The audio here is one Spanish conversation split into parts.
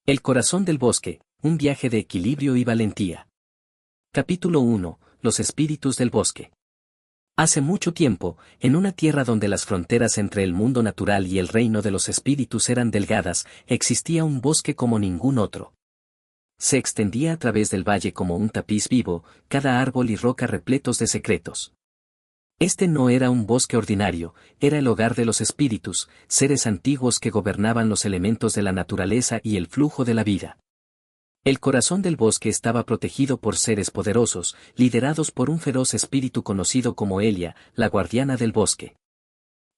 El corazón del bosque, un viaje de equilibrio y valentía. Capítulo 1. Los espíritus del bosque. Hace mucho tiempo, en una tierra donde las fronteras entre el mundo natural y el reino de los espíritus eran delgadas, existía un bosque como ningún otro. Se extendía a través del valle como un tapiz vivo, cada árbol y roca repletos de secretos. Este no era un bosque ordinario, era el hogar de los espíritus, seres antiguos que gobernaban los elementos de la naturaleza y el flujo de la vida. El corazón del bosque estaba protegido por seres poderosos, liderados por un feroz espíritu conocido como Elia, la guardiana del bosque.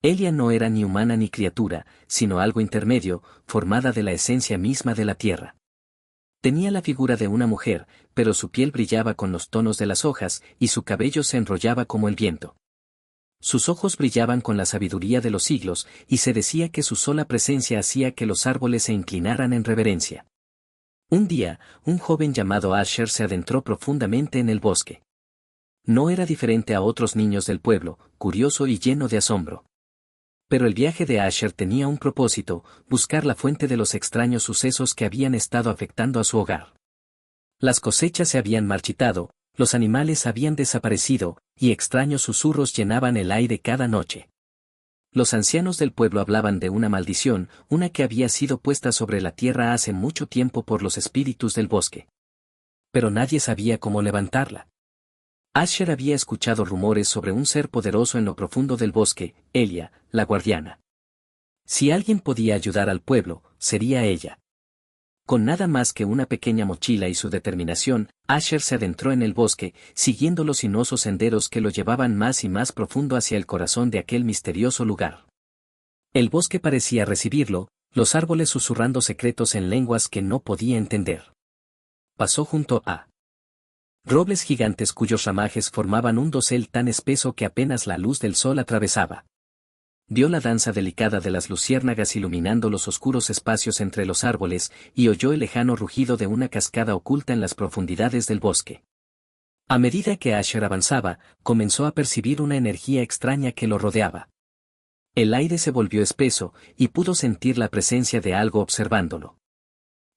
Elia no era ni humana ni criatura, sino algo intermedio, formada de la esencia misma de la tierra. Tenía la figura de una mujer, pero su piel brillaba con los tonos de las hojas y su cabello se enrollaba como el viento. Sus ojos brillaban con la sabiduría de los siglos, y se decía que su sola presencia hacía que los árboles se inclinaran en reverencia. Un día, un joven llamado Asher se adentró profundamente en el bosque. No era diferente a otros niños del pueblo, curioso y lleno de asombro. Pero el viaje de Asher tenía un propósito: buscar la fuente de los extraños sucesos que habían estado afectando a su hogar. Las cosechas se habían marchitado, los animales habían desaparecido, y extraños susurros llenaban el aire cada noche. Los ancianos del pueblo hablaban de una maldición, una que había sido puesta sobre la tierra hace mucho tiempo por los espíritus del bosque. Pero nadie sabía cómo levantarla. Asher había escuchado rumores sobre un ser poderoso en lo profundo del bosque, Elia, la guardiana. Si alguien podía ayudar al pueblo, sería ella. Con nada más que una pequeña mochila y su determinación, Asher se adentró en el bosque, siguiendo los sinuosos senderos que lo llevaban más y más profundo hacia el corazón de aquel misterioso lugar. El bosque parecía recibirlo, los árboles susurrando secretos en lenguas que no podía entender. Pasó junto a robles gigantes cuyos ramajes formaban un dosel tan espeso que apenas la luz del sol atravesaba. Vio la danza delicada de las luciérnagas iluminando los oscuros espacios entre los árboles, y oyó el lejano rugido de una cascada oculta en las profundidades del bosque. A medida que Asher avanzaba, comenzó a percibir una energía extraña que lo rodeaba. El aire se volvió espeso, y pudo sentir la presencia de algo observándolo.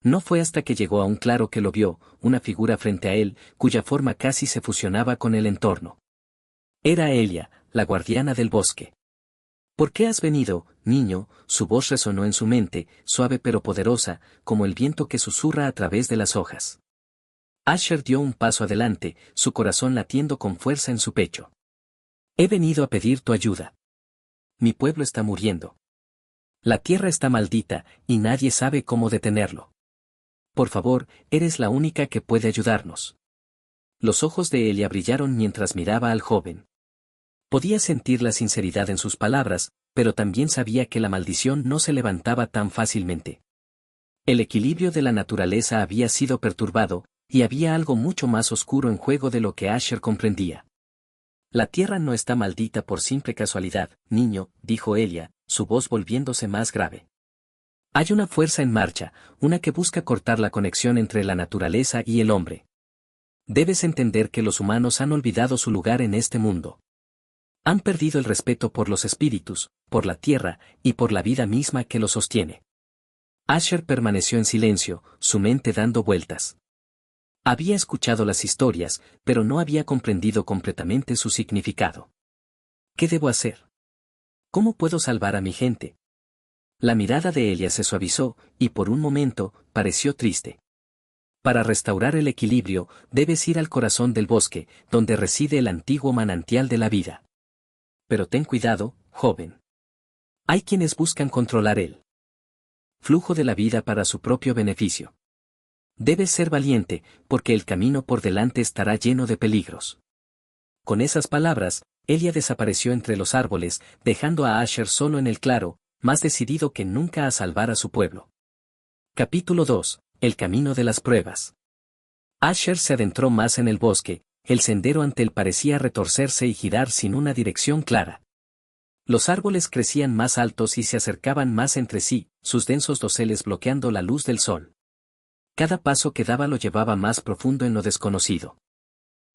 No fue hasta que llegó a un claro que lo vio, una figura frente a él, cuya forma casi se fusionaba con el entorno. Era Elia, la guardiana del bosque. ¿Por qué has venido, niño? Su voz resonó en su mente, suave pero poderosa, como el viento que susurra a través de las hojas. Asher dio un paso adelante, su corazón latiendo con fuerza en su pecho. He venido a pedir tu ayuda. Mi pueblo está muriendo. La tierra está maldita, y nadie sabe cómo detenerlo. Por favor, eres la única que puede ayudarnos. Los ojos de Elia brillaron mientras miraba al joven. Podía sentir la sinceridad en sus palabras, pero también sabía que la maldición no se levantaba tan fácilmente. El equilibrio de la naturaleza había sido perturbado, y había algo mucho más oscuro en juego de lo que Asher comprendía. La tierra no está maldita por simple casualidad, niño, dijo Elia, su voz volviéndose más grave. Hay una fuerza en marcha, una que busca cortar la conexión entre la naturaleza y el hombre. Debes entender que los humanos han olvidado su lugar en este mundo. Han perdido el respeto por los espíritus, por la tierra, y por la vida misma que los sostiene. Asher permaneció en silencio, su mente dando vueltas. Había escuchado las historias, pero no había comprendido completamente su significado. ¿Qué debo hacer? ¿Cómo puedo salvar a mi gente? La mirada de Elia se suavizó, y por un momento, pareció triste. Para restaurar el equilibrio, debes ir al corazón del bosque, donde reside el antiguo manantial de la vida. Pero ten cuidado, joven. Hay quienes buscan controlar el flujo de la vida para su propio beneficio. Debes ser valiente, porque el camino por delante estará lleno de peligros. Con esas palabras, Elia desapareció entre los árboles, dejando a Asher solo en el claro, más decidido que nunca a salvar a su pueblo. Capítulo 2. El camino de las pruebas. Asher se adentró más en el bosque. El sendero ante él parecía retorcerse y girar sin una dirección clara. Los árboles crecían más altos y se acercaban más entre sí, sus densos doseles bloqueando la luz del sol. Cada paso que daba lo llevaba más profundo en lo desconocido.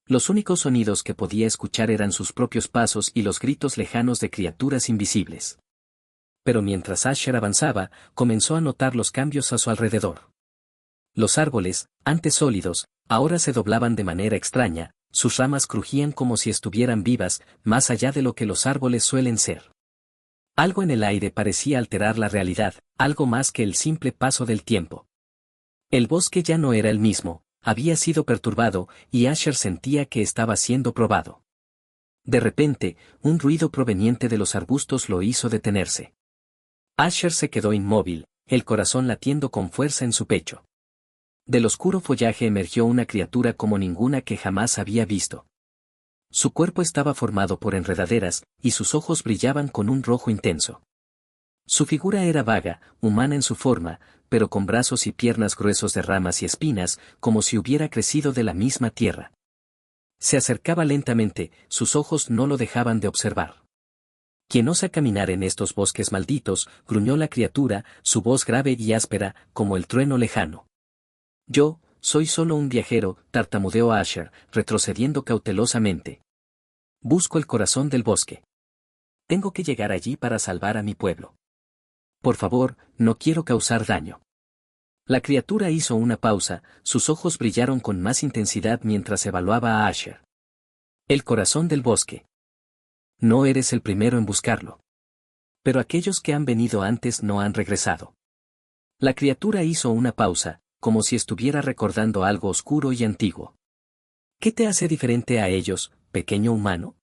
Los únicos sonidos que podía escuchar eran sus propios pasos y los gritos lejanos de criaturas invisibles. Pero mientras Asher avanzaba, comenzó a notar los cambios a su alrededor. Los árboles, antes sólidos, ahora se doblaban de manera extraña, sus ramas crujían como si estuvieran vivas, más allá de lo que los árboles suelen ser. Algo en el aire parecía alterar la realidad, algo más que el simple paso del tiempo. El bosque ya no era el mismo, había sido perturbado, y Asher sentía que estaba siendo probado. De repente, un ruido proveniente de los arbustos lo hizo detenerse. Asher se quedó inmóvil, el corazón latiendo con fuerza en su pecho. Del oscuro follaje emergió una criatura como ninguna que jamás había visto. Su cuerpo estaba formado por enredaderas, y sus ojos brillaban con un rojo intenso. Su figura era vaga, humana en su forma, pero con brazos y piernas gruesos de ramas y espinas, como si hubiera crecido de la misma tierra. Se acercaba lentamente, sus ojos no lo dejaban de observar. «¿Quién osa caminar en estos bosques malditos?», gruñó la criatura, su voz grave y áspera, como el trueno lejano. «Yo, soy solo un viajero», tartamudeó Asher, retrocediendo cautelosamente. «Busco el corazón del bosque. Tengo que llegar allí para salvar a mi pueblo. Por favor, no quiero causar daño». La criatura hizo una pausa, sus ojos brillaron con más intensidad mientras evaluaba a Asher. «El corazón del bosque. No eres el primero en buscarlo. Pero aquellos que han venido antes no han regresado». La criatura hizo una pausa, como si estuviera recordando algo oscuro y antiguo. «¿Qué te hace diferente a ellos, pequeño humano?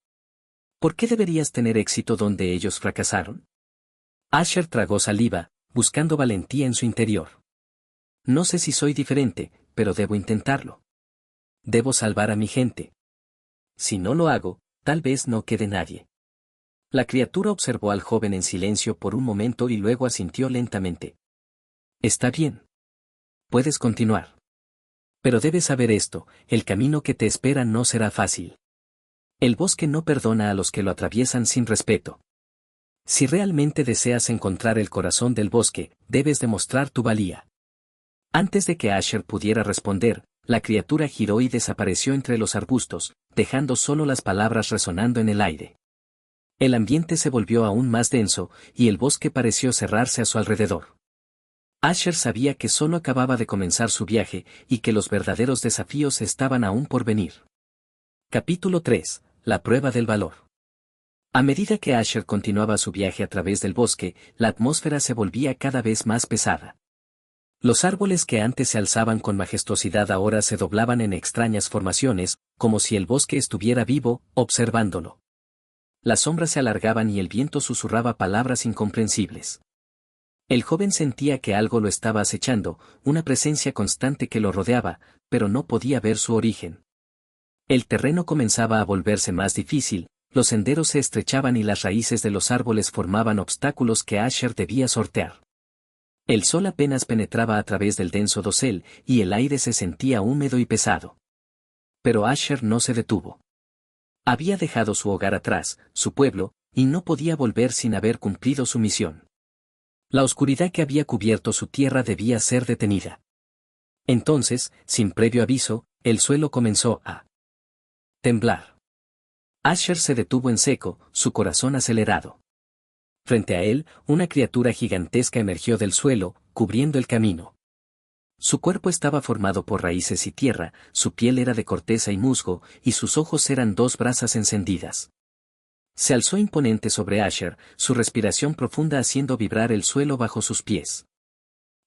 ¿Por qué deberías tener éxito donde ellos fracasaron?» Asher tragó saliva, buscando valentía en su interior. «No sé si soy diferente, pero debo intentarlo. Debo salvar a mi gente. Si no lo hago, tal vez no quede nadie». La criatura observó al joven en silencio por un momento y luego asintió lentamente. «Está bien. Puedes continuar. Pero debes saber esto, el camino que te espera no será fácil. El bosque no perdona a los que lo atraviesan sin respeto. Si realmente deseas encontrar el corazón del bosque, debes demostrar tu valía». Antes de que Asher pudiera responder, la criatura giró y desapareció entre los arbustos, dejando solo las palabras resonando en el aire. El ambiente se volvió aún más denso, y el bosque pareció cerrarse a su alrededor. Asher sabía que solo acababa de comenzar su viaje, y que los verdaderos desafíos estaban aún por venir. Capítulo 3. La prueba del valor. A medida que Asher continuaba su viaje a través del bosque, la atmósfera se volvía cada vez más pesada. Los árboles que antes se alzaban con majestuosidad ahora se doblaban en extrañas formaciones, como si el bosque estuviera vivo, observándolo. Las sombras se alargaban y el viento susurraba palabras incomprensibles. El joven sentía que algo lo estaba acechando, una presencia constante que lo rodeaba, pero no podía ver su origen. El terreno comenzaba a volverse más difícil, los senderos se estrechaban y las raíces de los árboles formaban obstáculos que Asher debía sortear. El sol apenas penetraba a través del denso dosel, y el aire se sentía húmedo y pesado. Pero Asher no se detuvo. Había dejado su hogar atrás, su pueblo, y no podía volver sin haber cumplido su misión. La oscuridad que había cubierto su tierra debía ser detenida. Entonces, sin previo aviso, el suelo comenzó a temblar. Asher se detuvo en seco, su corazón acelerado. Frente a él, una criatura gigantesca emergió del suelo, cubriendo el camino. Su cuerpo estaba formado por raíces y tierra, su piel era de corteza y musgo, y sus ojos eran dos brasas encendidas. Se alzó imponente sobre Asher, su respiración profunda haciendo vibrar el suelo bajo sus pies.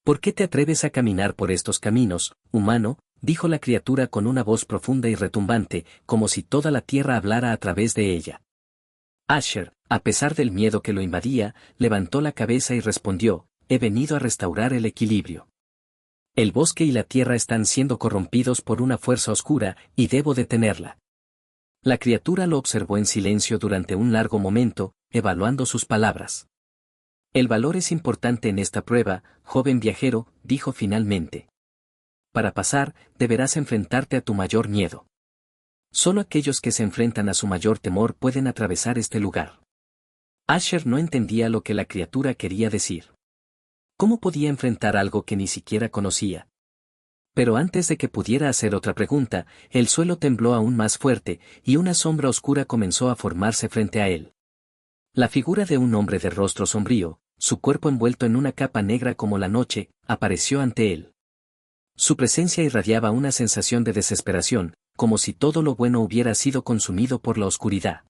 «¿Por qué te atreves a caminar por estos caminos, humano?», dijo la criatura con una voz profunda y retumbante, como si toda la tierra hablara a través de ella. Asher, a pesar del miedo que lo invadía, levantó la cabeza y respondió: «He venido a restaurar el equilibrio. El bosque y la tierra están siendo corrompidos por una fuerza oscura, y debo detenerla». La criatura lo observó en silencio durante un largo momento, evaluando sus palabras. «El valor es importante en esta prueba, joven viajero», dijo finalmente. «Para pasar, deberás enfrentarte a tu mayor miedo. Solo aquellos que se enfrentan a su mayor temor pueden atravesar este lugar». Asher no entendía lo que la criatura quería decir. ¿Cómo podía enfrentar algo que ni siquiera conocía? Pero antes de que pudiera hacer otra pregunta, el suelo tembló aún más fuerte, y una sombra oscura comenzó a formarse frente a él. La figura de un hombre de rostro sombrío, su cuerpo envuelto en una capa negra como la noche, apareció ante él. Su presencia irradiaba una sensación de desesperación, como si todo lo bueno hubiera sido consumido por la oscuridad.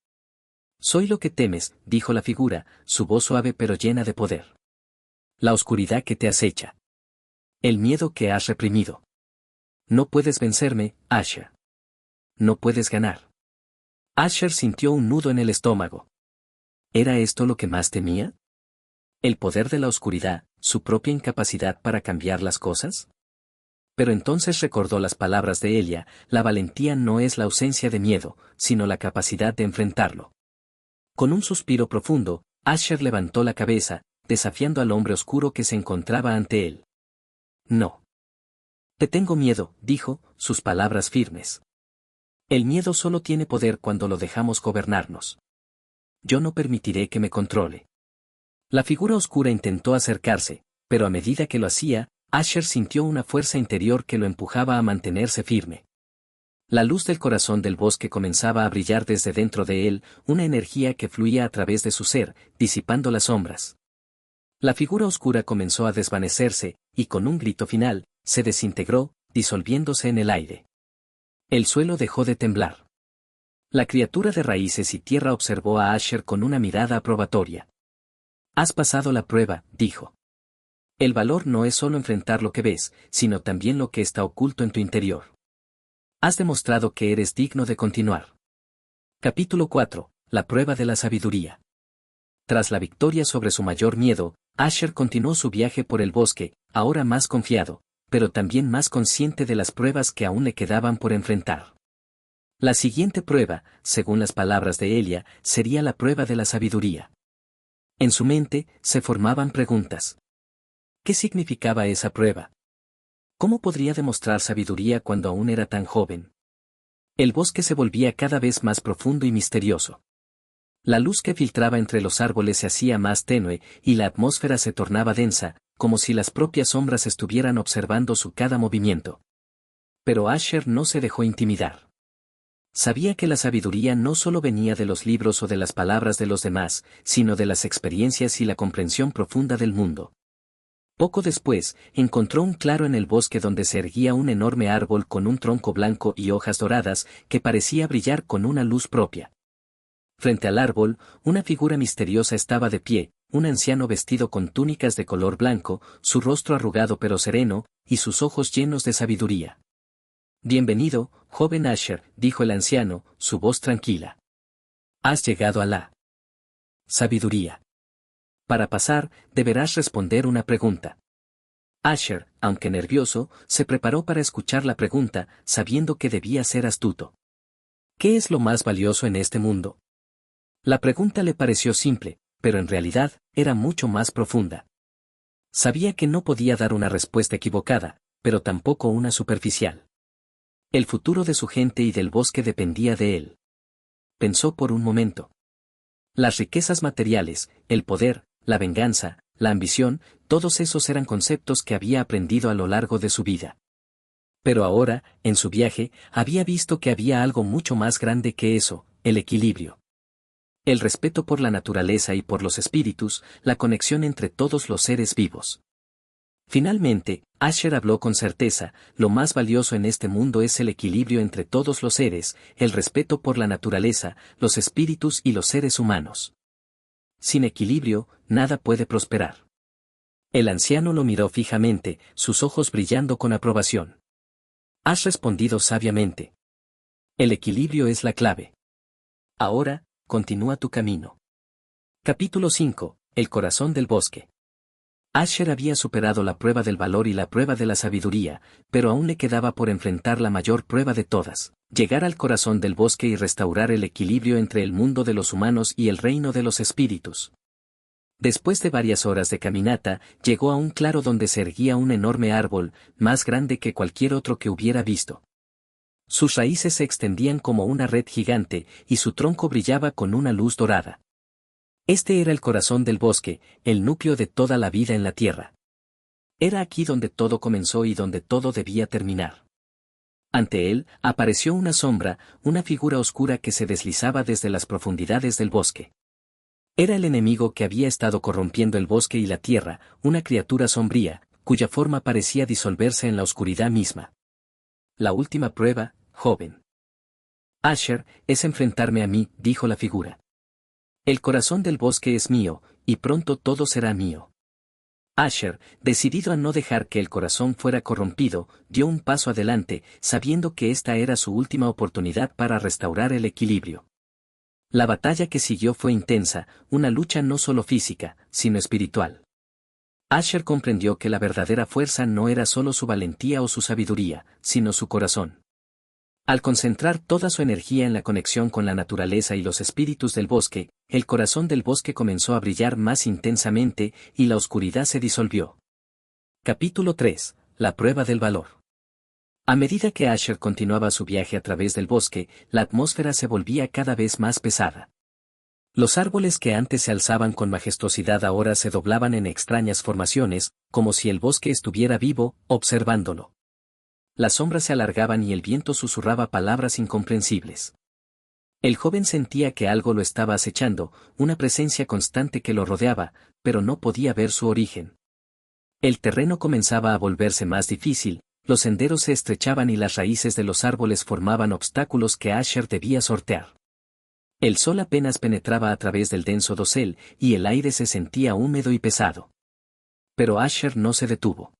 Soy lo que temes, dijo la figura, su voz suave pero llena de poder. La oscuridad que te acecha. El miedo que has reprimido. No puedes vencerme, Asher. No puedes ganar. Asher sintió un nudo en el estómago. ¿Era esto lo que más temía? ¿El poder de la oscuridad, su propia incapacidad para cambiar las cosas? Pero entonces recordó las palabras de Elia: la valentía no es la ausencia de miedo, sino la capacidad de enfrentarlo. Con un suspiro profundo, Asher levantó la cabeza, desafiando al hombre oscuro que se encontraba ante él. No. Te tengo miedo, dijo, sus palabras firmes. El miedo solo tiene poder cuando lo dejamos gobernarnos. Yo no permitiré que me controle. La figura oscura intentó acercarse, pero a medida que lo hacía, Asher sintió una fuerza interior que lo empujaba a mantenerse firme. La luz del corazón del bosque comenzaba a brillar desde dentro de él, una energía que fluía a través de su ser, disipando las sombras. La figura oscura comenzó a desvanecerse, y con un grito final, se desintegró, disolviéndose en el aire. El suelo dejó de temblar. La criatura de raíces y tierra observó a Asher con una mirada aprobatoria. Has pasado la prueba, dijo. El valor no es solo enfrentar lo que ves, sino también lo que está oculto en tu interior. Has demostrado que eres digno de continuar. Capítulo 4. La prueba de la sabiduría. Tras la victoria sobre su mayor miedo, Asher continuó su viaje por el bosque, ahora más confiado, pero también más consciente de las pruebas que aún le quedaban por enfrentar. La siguiente prueba, según las palabras de Elia, sería la prueba de la sabiduría. En su mente, se formaban preguntas. ¿Qué significaba esa prueba? ¿Cómo podría demostrar sabiduría cuando aún era tan joven? El bosque se volvía cada vez más profundo y misterioso. La luz que filtraba entre los árboles se hacía más tenue, y la atmósfera se tornaba densa, como si las propias sombras estuvieran observando su cada movimiento. Pero Asher no se dejó intimidar. Sabía que la sabiduría no solo venía de los libros o de las palabras de los demás, sino de las experiencias y la comprensión profunda del mundo. Poco después, encontró un claro en el bosque donde se erguía un enorme árbol con un tronco blanco y hojas doradas, que parecía brillar con una luz propia. Frente al árbol, una figura misteriosa estaba de pie, un anciano vestido con túnicas de color blanco, su rostro arrugado pero sereno, y sus ojos llenos de sabiduría. Bienvenido, joven Asher, dijo el anciano, su voz tranquila. Has llegado a la sabiduría. Para pasar, deberás responder una pregunta. Asher, aunque nervioso, se preparó para escuchar la pregunta, sabiendo que debía ser astuto. ¿Qué es lo más valioso en este mundo? La pregunta le pareció simple, pero en realidad, era mucho más profunda. Sabía que no podía dar una respuesta equivocada, pero tampoco una superficial. El futuro de su gente y del bosque dependía de él. Pensó por un momento. Las riquezas materiales, el poder, la venganza, la ambición, todos esos eran conceptos que había aprendido a lo largo de su vida. Pero ahora, en su viaje, había visto que había algo mucho más grande que eso, el equilibrio. El respeto por la naturaleza y por los espíritus, la conexión entre todos los seres vivos. Finalmente, Asher habló con certeza: lo más valioso en este mundo es el equilibrio entre todos los seres, el respeto por la naturaleza, los espíritus y los seres humanos. Sin equilibrio, nada puede prosperar. El anciano lo miró fijamente, sus ojos brillando con aprobación. Has respondido sabiamente. El equilibrio es la clave. Ahora, continúa tu camino. Capítulo 5. El corazón del bosque. Asher había superado la prueba del valor y la prueba de la sabiduría, pero aún le quedaba por enfrentar la mayor prueba de todas: llegar al corazón del bosque y restaurar el equilibrio entre el mundo de los humanos y el reino de los espíritus. Después de varias horas de caminata, llegó a un claro donde se erguía un enorme árbol, más grande que cualquier otro que hubiera visto. Sus raíces se extendían como una red gigante, y su tronco brillaba con una luz dorada. Este era el corazón del bosque, el núcleo de toda la vida en la tierra. Era aquí donde todo comenzó y donde todo debía terminar. Ante él, apareció una sombra, una figura oscura que se deslizaba desde las profundidades del bosque. Era el enemigo que había estado corrompiendo el bosque y la tierra, una criatura sombría, cuya forma parecía disolverse en la oscuridad misma. La última prueba, joven Asher, es enfrentarme a mí, dijo la figura. El corazón del bosque es mío, y pronto todo será mío. Asher, decidido a no dejar que el corazón fuera corrompido, dio un paso adelante, sabiendo que esta era su última oportunidad para restaurar el equilibrio. La batalla que siguió fue intensa, una lucha no solo física, sino espiritual. Asher comprendió que la verdadera fuerza no era solo su valentía o su sabiduría, sino su corazón. Al concentrar toda su energía en la conexión con la naturaleza y los espíritus del bosque, el corazón del bosque comenzó a brillar más intensamente y la oscuridad se disolvió. Capítulo 3. La prueba del valor. A medida que Asher continuaba su viaje a través del bosque, la atmósfera se volvía cada vez más pesada. Los árboles que antes se alzaban con majestuosidad ahora se doblaban en extrañas formaciones, como si el bosque estuviera vivo, observándolo. Las sombras se alargaban y el viento susurraba palabras incomprensibles. El joven sentía que algo lo estaba acechando, una presencia constante que lo rodeaba, pero no podía ver su origen. El terreno comenzaba a volverse más difícil, los senderos se estrechaban y las raíces de los árboles formaban obstáculos que Asher debía sortear. El sol apenas penetraba a través del denso dosel, y el aire se sentía húmedo y pesado. Pero Asher no se detuvo.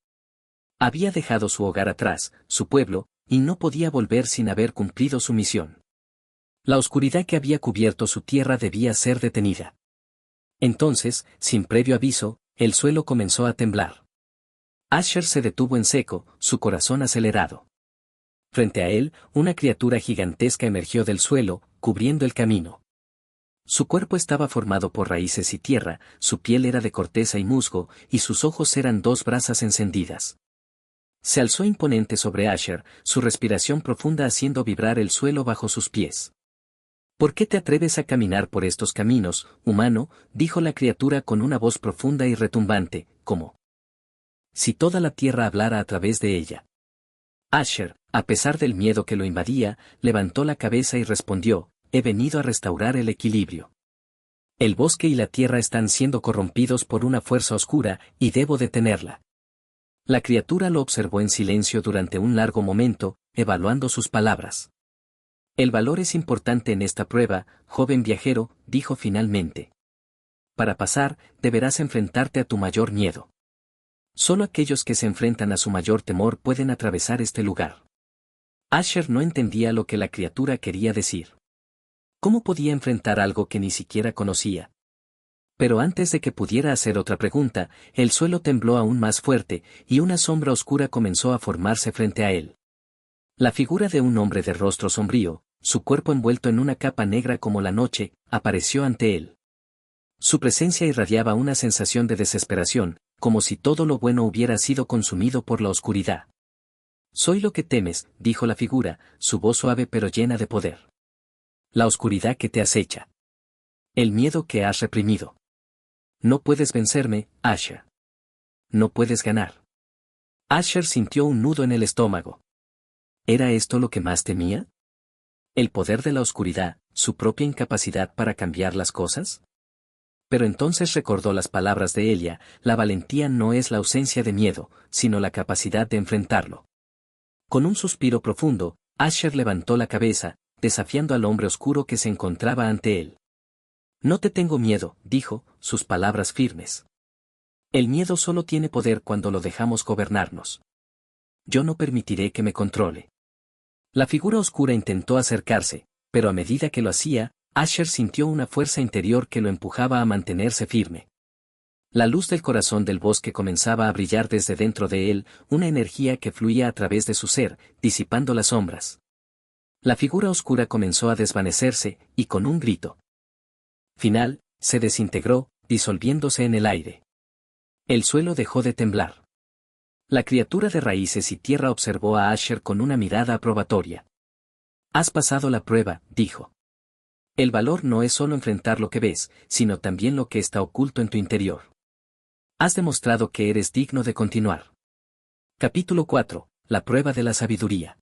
Había dejado su hogar atrás, su pueblo, y no podía volver sin haber cumplido su misión. La oscuridad que había cubierto su tierra debía ser detenida. Entonces, sin previo aviso, el suelo comenzó a temblar. Asher se detuvo en seco, su corazón acelerado. Frente a él, una criatura gigantesca emergió del suelo, cubriendo el camino. Su cuerpo estaba formado por raíces y tierra, su piel era de corteza y musgo, y sus ojos eran dos brasas encendidas. Se alzó imponente sobre Asher, su respiración profunda haciendo vibrar el suelo bajo sus pies. ¿Por qué te atreves a caminar por estos caminos, humano?, dijo la criatura con una voz profunda y retumbante, como si toda la tierra hablara a través de ella. Asher, a pesar del miedo que lo invadía, levantó la cabeza y respondió, he venido a restaurar el equilibrio. El bosque y la tierra están siendo corrompidos por una fuerza oscura, y debo detenerla. La criatura lo observó en silencio durante un largo momento, evaluando sus palabras. El valor es importante en esta prueba, joven viajero, dijo finalmente. Para pasar, deberás enfrentarte a tu mayor miedo. Solo aquellos que se enfrentan a su mayor temor pueden atravesar este lugar. Asher no entendía lo que la criatura quería decir. ¿Cómo podía enfrentar algo que ni siquiera conocía? Pero antes de que pudiera hacer otra pregunta, el suelo tembló aún más fuerte, y una sombra oscura comenzó a formarse frente a él. La figura de un hombre de rostro sombrío, su cuerpo envuelto en una capa negra como la noche, apareció ante él. Su presencia irradiaba una sensación de desesperación, como si todo lo bueno hubiera sido consumido por la oscuridad. Soy lo que temes, dijo la figura, su voz suave pero llena de poder. La oscuridad que te acecha. El miedo que has reprimido. No puedes vencerme, Asher. No puedes ganar. Asher sintió un nudo en el estómago. ¿Era esto lo que más temía? ¿El poder de la oscuridad, su propia incapacidad para cambiar las cosas? Pero entonces recordó las palabras de Elia, la valentía no es la ausencia de miedo, sino la capacidad de enfrentarlo. Con un suspiro profundo, Asher levantó la cabeza, desafiando al hombre oscuro que se encontraba ante él. No te tengo miedo, dijo, sus palabras firmes. El miedo solo tiene poder cuando lo dejamos gobernarnos. Yo no permitiré que me controle. La figura oscura intentó acercarse, pero a medida que lo hacía, Asher sintió una fuerza interior que lo empujaba a mantenerse firme. La luz del corazón del bosque comenzaba a brillar desde dentro de él, una energía que fluía a través de su ser, disipando las sombras. La figura oscura comenzó a desvanecerse, y con un grito final, se desintegró, disolviéndose en el aire. El suelo dejó de temblar. La criatura de raíces y tierra observó a Asher con una mirada aprobatoria. Has pasado la prueba, dijo. El valor no es solo enfrentar lo que ves, sino también lo que está oculto en tu interior. Has demostrado que eres digno de continuar. Capítulo 4. La prueba de la sabiduría.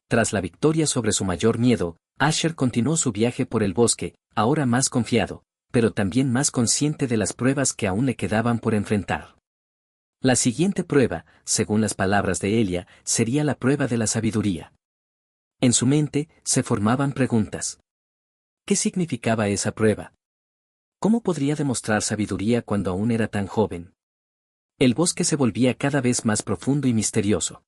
Tras la victoria sobre su mayor miedo, Asher continuó su viaje por el bosque, ahora más confiado, pero también más consciente de las pruebas que aún le quedaban por enfrentar. La siguiente prueba, según las palabras de Elia, sería la prueba de la sabiduría. En su mente, se formaban preguntas. ¿Qué significaba esa prueba? ¿Cómo podría demostrar sabiduría cuando aún era tan joven? El bosque se volvía cada vez más profundo y misterioso.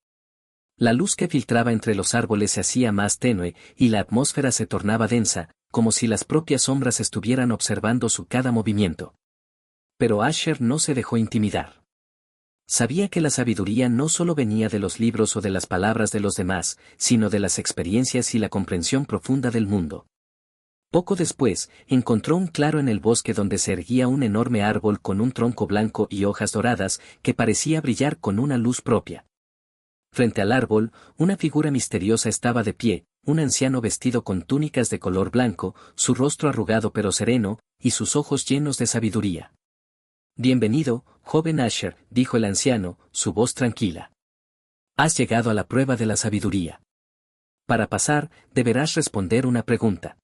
La luz que filtraba entre los árboles se hacía más tenue, y la atmósfera se tornaba densa, como si las propias sombras estuvieran observando su cada movimiento. Pero Asher no se dejó intimidar. Sabía que la sabiduría no solo venía de los libros o de las palabras de los demás, sino de las experiencias y la comprensión profunda del mundo. Poco después, encontró un claro en el bosque donde se erguía un enorme árbol con un tronco blanco y hojas doradas que parecía brillar con una luz propia. Frente al árbol, una figura misteriosa estaba de pie, un anciano vestido con túnicas de color blanco, su rostro arrugado pero sereno, y sus ojos llenos de sabiduría. Bienvenido, joven Asher, dijo el anciano, su voz tranquila. Has llegado a la prueba de la sabiduría. Para pasar, deberás responder una pregunta.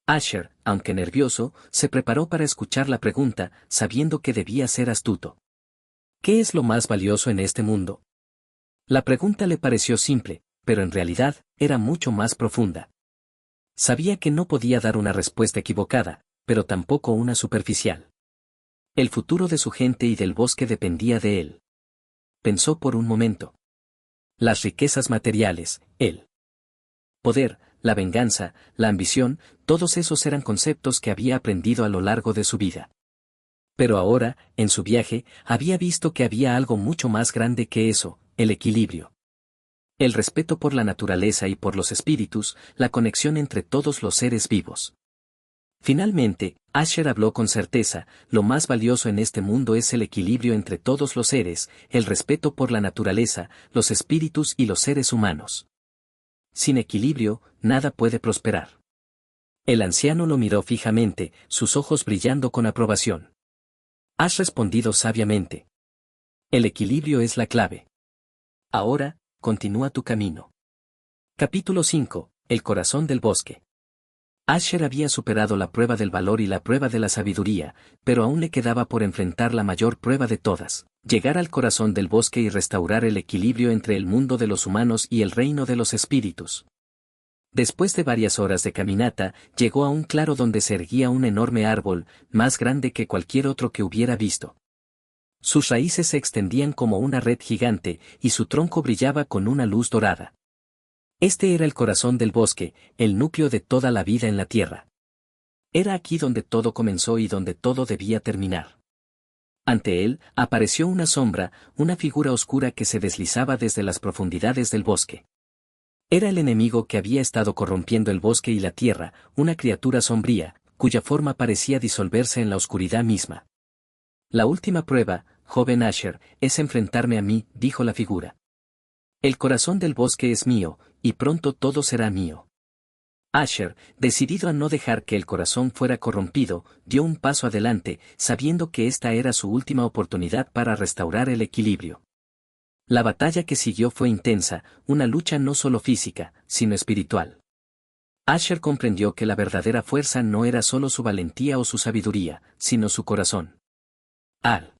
Asher, aunque nervioso, se preparó para escuchar la pregunta, sabiendo que debía ser astuto. ¿Qué es lo más valioso en este mundo? La pregunta le pareció simple, pero en realidad, era mucho más profunda. Sabía que no podía dar una respuesta equivocada, pero tampoco una superficial. El futuro de su gente y del bosque dependía de él. Pensó por un momento. Las riquezas materiales, el poder, la venganza, la ambición, todos esos eran conceptos que había aprendido a lo largo de su vida. Pero ahora, en su viaje, había visto que había algo mucho más grande que eso, el equilibrio. El respeto por la naturaleza y por los espíritus, la conexión entre todos los seres vivos. Finalmente, Asher habló con certeza, lo más valioso en este mundo es el equilibrio entre todos los seres, el respeto por la naturaleza, los espíritus y los seres humanos. Sin equilibrio, nada puede prosperar. El anciano lo miró fijamente, sus ojos brillando con aprobación. Has respondido sabiamente. El equilibrio es la clave. Ahora, continúa tu camino. Capítulo 5. El corazón del bosque. Asher había superado la prueba del valor y la prueba de la sabiduría, pero aún le quedaba por enfrentar la mayor prueba de todas, llegar al corazón del bosque y restaurar el equilibrio entre el mundo de los humanos y el reino de los espíritus. Después de varias horas de caminata, llegó a un claro donde se erguía un enorme árbol, más grande que cualquier otro que hubiera visto. Sus raíces se extendían como una red gigante, y su tronco brillaba con una luz dorada. Este era el corazón del bosque, el núcleo de toda la vida en la tierra. Era aquí donde todo comenzó y donde todo debía terminar. Ante él, apareció una sombra, una figura oscura que se deslizaba desde las profundidades del bosque. Era el enemigo que había estado corrompiendo el bosque y la tierra, una criatura sombría, cuya forma parecía disolverse en la oscuridad misma. La última prueba, joven Asher, es enfrentarme a mí, dijo la figura. El corazón del bosque es mío, y pronto todo será mío. Asher, decidido a no dejar que el corazón fuera corrompido, dio un paso adelante, sabiendo que esta era su última oportunidad para restaurar el equilibrio. La batalla que siguió fue intensa, una lucha no solo física, sino espiritual. Asher comprendió que la verdadera fuerza no era solo su valentía o su sabiduría, sino su corazón. Al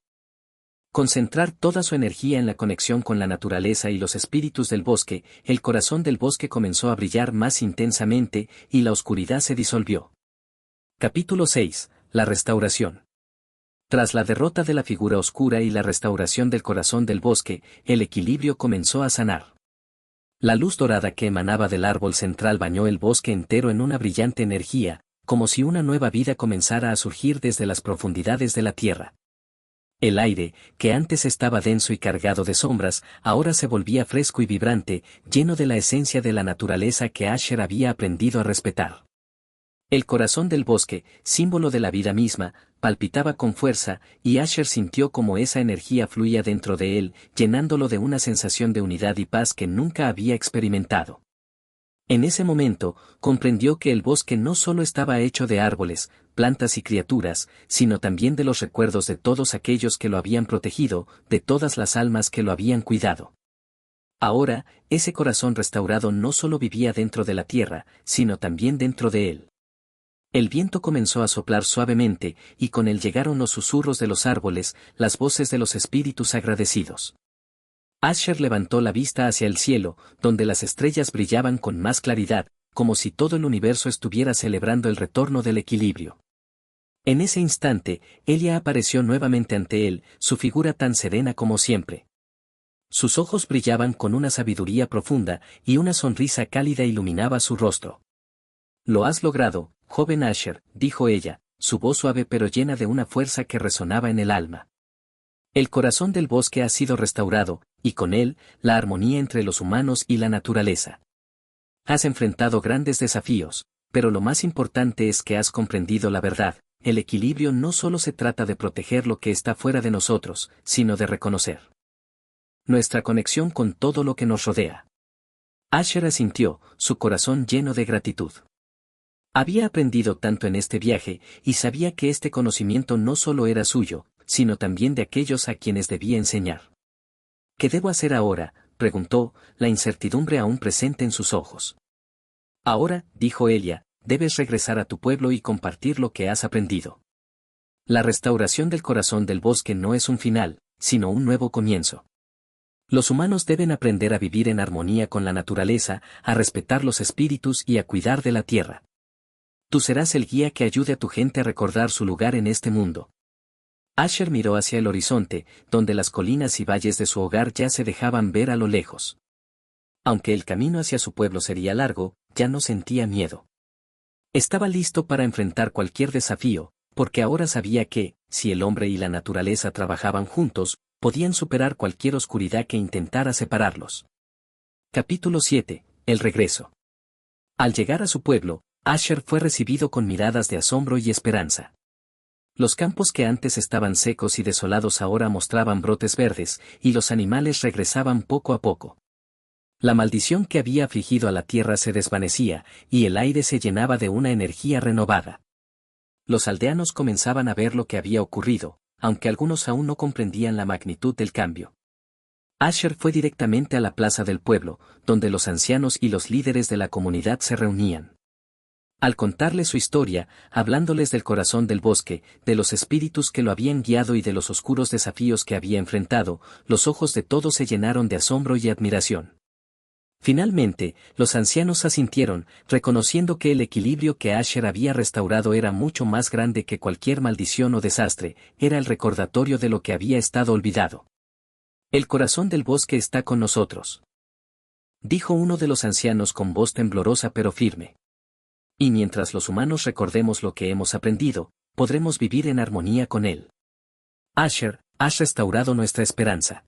concentrar toda su energía en la conexión con la naturaleza y los espíritus del bosque, el corazón del bosque comenzó a brillar más intensamente, y la oscuridad se disolvió. Capítulo 6. La restauración. Tras la derrota de la figura oscura y la restauración del corazón del bosque, el equilibrio comenzó a sanar. La luz dorada que emanaba del árbol central bañó el bosque entero en una brillante energía, como si una nueva vida comenzara a surgir desde las profundidades de la tierra. El aire, que antes estaba denso y cargado de sombras, ahora se volvía fresco y vibrante, lleno de la esencia de la naturaleza que Asher había aprendido a respetar. El corazón del bosque, símbolo de la vida misma, palpitaba con fuerza, y Asher sintió como esa energía fluía dentro de él, llenándolo de una sensación de unidad y paz que nunca había experimentado. En ese momento, comprendió que el bosque no solo estaba hecho de árboles, plantas y criaturas, sino también de los recuerdos de todos aquellos que lo habían protegido, de todas las almas que lo habían cuidado. Ahora, ese corazón restaurado no solo vivía dentro de la tierra, sino también dentro de él. El viento comenzó a soplar suavemente, y con él llegaron los susurros de los árboles, las voces de los espíritus agradecidos. Asher levantó la vista hacia el cielo, donde las estrellas brillaban con más claridad, como si todo el universo estuviera celebrando el retorno del equilibrio. En ese instante, Elia apareció nuevamente ante él, su figura tan serena como siempre. Sus ojos brillaban con una sabiduría profunda, y una sonrisa cálida iluminaba su rostro. «Lo has logrado, joven Asher», dijo ella, su voz suave pero llena de una fuerza que resonaba en el alma. «El corazón del bosque ha sido restaurado, y con él, la armonía entre los humanos y la naturaleza. Has enfrentado grandes desafíos, pero lo más importante es que has comprendido la verdad. El equilibrio no solo se trata de proteger lo que está fuera de nosotros, sino de reconocer nuestra conexión con todo lo que nos rodea». Asher asintió, su corazón lleno de gratitud. Había aprendido tanto en este viaje, y sabía que este conocimiento no solo era suyo, sino también de aquellos a quienes debía enseñar. «¿Qué debo hacer ahora?», preguntó, la incertidumbre aún presente en sus ojos. «Ahora», dijo Elia, «debes regresar a tu pueblo y compartir lo que has aprendido. La restauración del corazón del bosque no es un final, sino un nuevo comienzo. Los humanos deben aprender a vivir en armonía con la naturaleza, a respetar los espíritus y a cuidar de la tierra. Tú serás el guía que ayude a tu gente a recordar su lugar en este mundo». Asher miró hacia el horizonte, donde las colinas y valles de su hogar ya se dejaban ver a lo lejos. Aunque el camino hacia su pueblo sería largo, ya no sentía miedo. Estaba listo para enfrentar cualquier desafío, porque ahora sabía que, si el hombre y la naturaleza trabajaban juntos, podían superar cualquier oscuridad que intentara separarlos. Capítulo 7. El regreso. Al llegar a su pueblo, Asher fue recibido con miradas de asombro y esperanza. Los campos que antes estaban secos y desolados ahora mostraban brotes verdes, y los animales regresaban poco a poco. La maldición que había afligido a la tierra se desvanecía, y el aire se llenaba de una energía renovada. Los aldeanos comenzaban a ver lo que había ocurrido, aunque algunos aún no comprendían la magnitud del cambio. Asher fue directamente a la plaza del pueblo, donde los ancianos y los líderes de la comunidad se reunían. Al contarles su historia, hablándoles del corazón del bosque, de los espíritus que lo habían guiado y de los oscuros desafíos que había enfrentado, los ojos de todos se llenaron de asombro y admiración. Finalmente, los ancianos asintieron, reconociendo que el equilibrio que Asher había restaurado era mucho más grande que cualquier maldición o desastre, era el recordatorio de lo que había estado olvidado. «El corazón del bosque está con nosotros», dijo uno de los ancianos con voz temblorosa pero firme. «Y mientras los humanos recordemos lo que hemos aprendido, podremos vivir en armonía con él. Asher, has restaurado nuestra esperanza».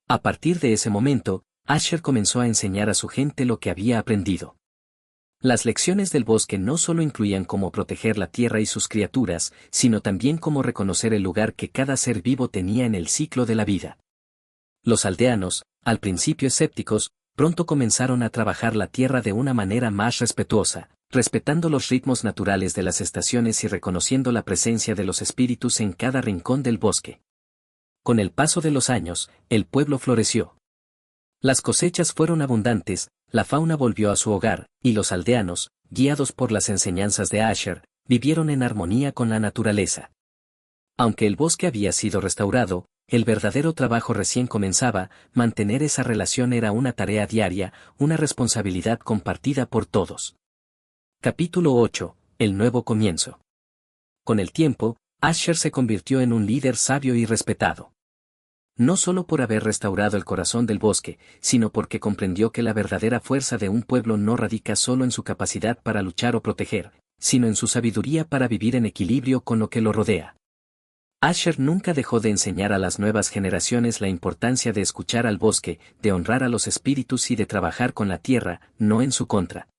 A partir de ese momento, Asher comenzó a enseñar a su gente lo que había aprendido. Las lecciones del bosque no solo incluían cómo proteger la tierra y sus criaturas, sino también cómo reconocer el lugar que cada ser vivo tenía en el ciclo de la vida. Los aldeanos, al principio escépticos, pronto comenzaron a trabajar la tierra de una manera más respetuosa, respetando los ritmos naturales de las estaciones y reconociendo la presencia de los espíritus en cada rincón del bosque. Con el paso de los años, el pueblo floreció. Las cosechas fueron abundantes, la fauna volvió a su hogar, y los aldeanos, guiados por las enseñanzas de Asher, vivieron en armonía con la naturaleza. Aunque el bosque había sido restaurado, el verdadero trabajo recién comenzaba, mantener esa relación era una tarea diaria, una responsabilidad compartida por todos. Capítulo 8. El nuevo comienzo. Con el tiempo, Asher se convirtió en un líder sabio y respetado. No solo por haber restaurado el corazón del bosque, sino porque comprendió que la verdadera fuerza de un pueblo no radica solo en su capacidad para luchar o proteger, sino en su sabiduría para vivir en equilibrio con lo que lo rodea. Asher nunca dejó de enseñar a las nuevas generaciones la importancia de escuchar al bosque, de honrar a los espíritus y de trabajar con la tierra, no en su contra.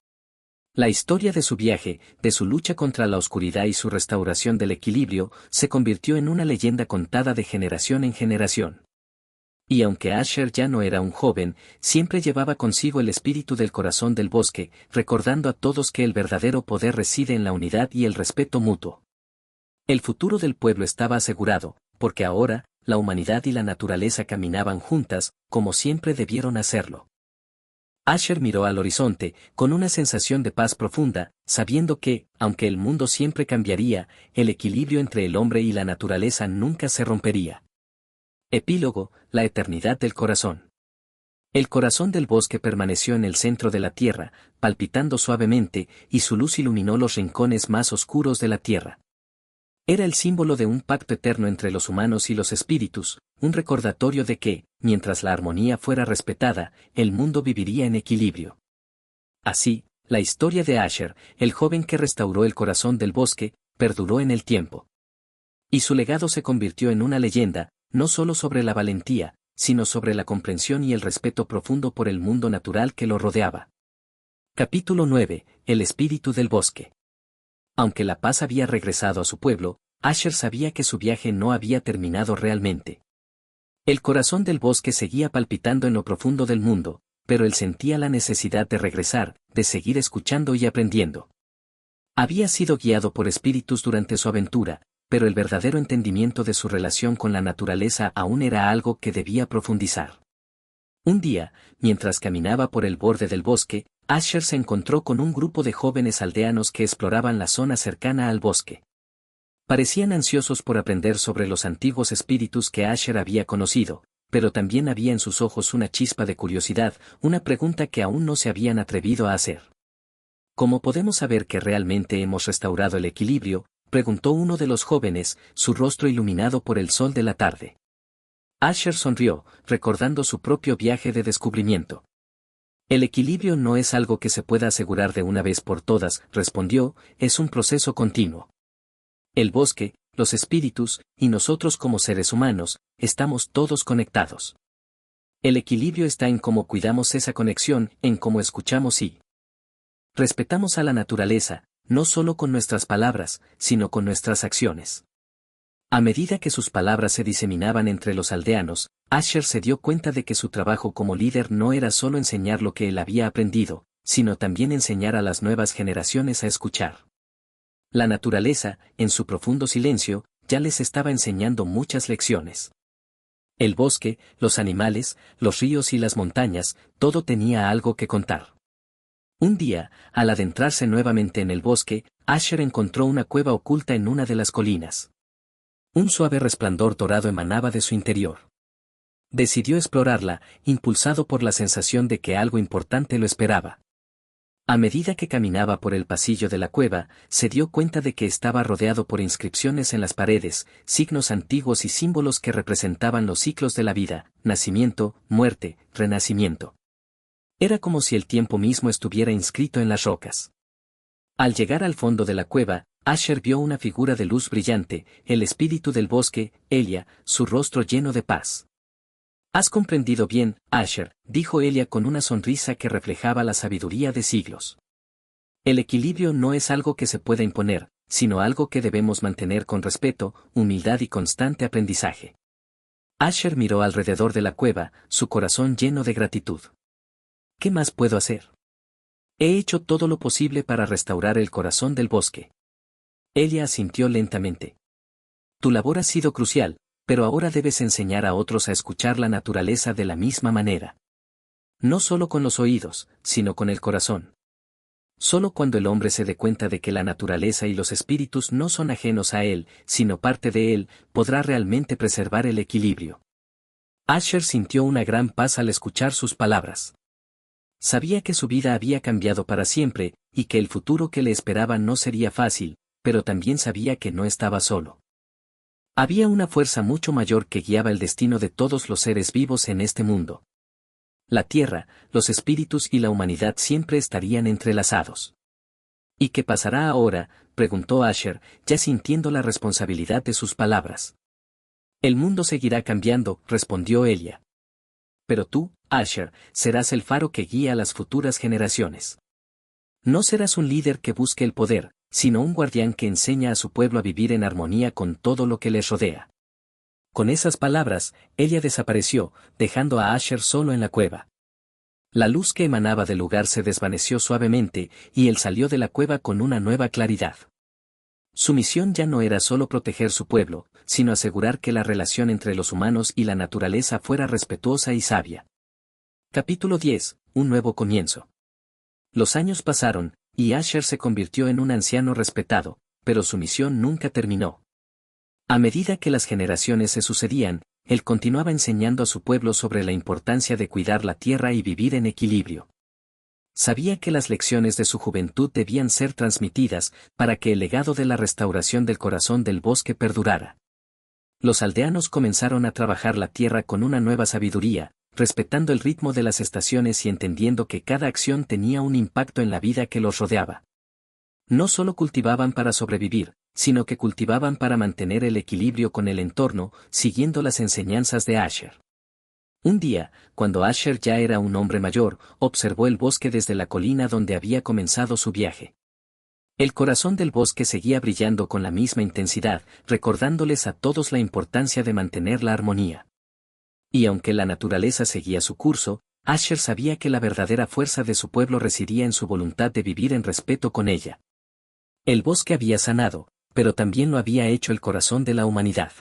La historia de su viaje, de su lucha contra la oscuridad y su restauración del equilibrio, se convirtió en una leyenda contada de generación en generación. Y aunque Asher ya no era un joven, siempre llevaba consigo el espíritu del corazón del bosque, recordando a todos que el verdadero poder reside en la unidad y el respeto mutuo. El futuro del pueblo estaba asegurado, porque ahora, la humanidad y la naturaleza caminaban juntas, como siempre debieron hacerlo. Asher miró al horizonte, con una sensación de paz profunda, sabiendo que, aunque el mundo siempre cambiaría, el equilibrio entre el hombre y la naturaleza nunca se rompería. Epílogo, la eternidad del corazón. El corazón del bosque permaneció en el centro de la tierra, palpitando suavemente, y su luz iluminó los rincones más oscuros de la tierra. Era el símbolo de un pacto eterno entre los humanos y los espíritus, un recordatorio de que, mientras la armonía fuera respetada, el mundo viviría en equilibrio. Así, la historia de Asher, el joven que restauró el corazón del bosque, perduró en el tiempo. Y su legado se convirtió en una leyenda, no solo sobre la valentía, sino sobre la comprensión y el respeto profundo por el mundo natural que lo rodeaba. Capítulo 9. El espíritu del bosque. Aunque la paz había regresado a su pueblo, Asher sabía que su viaje no había terminado realmente. El corazón del bosque seguía palpitando en lo profundo del mundo, pero él sentía la necesidad de regresar, de seguir escuchando y aprendiendo. Había sido guiado por espíritus durante su aventura, pero el verdadero entendimiento de su relación con la naturaleza aún era algo que debía profundizar. Un día, mientras caminaba por el borde del bosque, Asher se encontró con un grupo de jóvenes aldeanos que exploraban la zona cercana al bosque. Parecían ansiosos por aprender sobre los antiguos espíritus que Asher había conocido, pero también había en sus ojos una chispa de curiosidad, una pregunta que aún no se habían atrevido a hacer. ¿Cómo podemos saber que realmente hemos restaurado el equilibrio?, preguntó uno de los jóvenes, su rostro iluminado por el sol de la tarde. Asher sonrió, recordando su propio viaje de descubrimiento. El equilibrio no es algo que se pueda asegurar de una vez por todas, respondió, es un proceso continuo. El bosque, los espíritus, y nosotros como seres humanos, estamos todos conectados. El equilibrio está en cómo cuidamos esa conexión, en cómo escuchamos y respetamos a la naturaleza, no solo con nuestras palabras, sino con nuestras acciones. A medida que sus palabras se diseminaban entre los aldeanos, Asher se dio cuenta de que su trabajo como líder no era solo enseñar lo que él había aprendido, sino también enseñar a las nuevas generaciones a escuchar. La naturaleza, en su profundo silencio, ya les estaba enseñando muchas lecciones. El bosque, los animales, los ríos y las montañas, todo tenía algo que contar. Un día, al adentrarse nuevamente en el bosque, Asher encontró una cueva oculta en una de las colinas. Un suave resplandor dorado emanaba de su interior. Decidió explorarla, impulsado por la sensación de que algo importante lo esperaba. A medida que caminaba por el pasillo de la cueva, se dio cuenta de que estaba rodeado por inscripciones en las paredes, signos antiguos y símbolos que representaban los ciclos de la vida, nacimiento, muerte, renacimiento. Era como si el tiempo mismo estuviera inscrito en las rocas. Al llegar al fondo de la cueva, Asher vio una figura de luz brillante, el espíritu del bosque, Elia, su rostro lleno de paz. «Has comprendido bien, Asher», dijo Elia con una sonrisa que reflejaba la sabiduría de siglos. El equilibrio no es algo que se pueda imponer, sino algo que debemos mantener con respeto, humildad y constante aprendizaje. Asher miró alrededor de la cueva, su corazón lleno de gratitud. ¿Qué más puedo hacer? He hecho todo lo posible para restaurar el corazón del bosque. Elia asintió lentamente. Tu labor ha sido crucial, pero ahora debes enseñar a otros a escuchar la naturaleza de la misma manera. No solo con los oídos, sino con el corazón. Solo cuando el hombre se dé cuenta de que la naturaleza y los espíritus no son ajenos a él, sino parte de él, podrá realmente preservar el equilibrio. Asher sintió una gran paz al escuchar sus palabras. Sabía que su vida había cambiado para siempre, y que el futuro que le esperaba no sería fácil, pero también sabía que no estaba solo. Había una fuerza mucho mayor que guiaba el destino de todos los seres vivos en este mundo. La tierra, los espíritus y la humanidad siempre estarían entrelazados. ¿Y qué pasará ahora?, preguntó Asher, ya sintiendo la responsabilidad de sus palabras. El mundo seguirá cambiando, respondió Elia. Pero tú, Asher, serás el faro que guía a las futuras generaciones. No serás un líder que busque el poder, sino un guardián que enseña a su pueblo a vivir en armonía con todo lo que les rodea. Con esas palabras, ella desapareció, dejando a Asher solo en la cueva. La luz que emanaba del lugar se desvaneció suavemente, y él salió de la cueva con una nueva claridad. Su misión ya no era solo proteger su pueblo, sino asegurar que la relación entre los humanos y la naturaleza fuera respetuosa y sabia. Capítulo 10. un nuevo comienzo. Los años pasaron, y Asher se convirtió en un anciano respetado, pero su misión nunca terminó. A medida que las generaciones se sucedían, él continuaba enseñando a su pueblo sobre la importancia de cuidar la tierra y vivir en equilibrio. Sabía que las lecciones de su juventud debían ser transmitidas para que el legado de la restauración del corazón del bosque perdurara. Los aldeanos comenzaron a trabajar la tierra con una nueva sabiduría, respetando el ritmo de las estaciones y entendiendo que cada acción tenía un impacto en la vida que los rodeaba. No solo cultivaban para sobrevivir, sino que cultivaban para mantener el equilibrio con el entorno, siguiendo las enseñanzas de Asher. Un día, cuando Asher ya era un hombre mayor, observó el bosque desde la colina donde había comenzado su viaje. El corazón del bosque seguía brillando con la misma intensidad, recordándoles a todos la importancia de mantener la armonía. Y aunque la naturaleza seguía su curso, Asher sabía que la verdadera fuerza de su pueblo residía en su voluntad de vivir en respeto con ella. El bosque había sanado, pero también lo había hecho el corazón de la humanidad.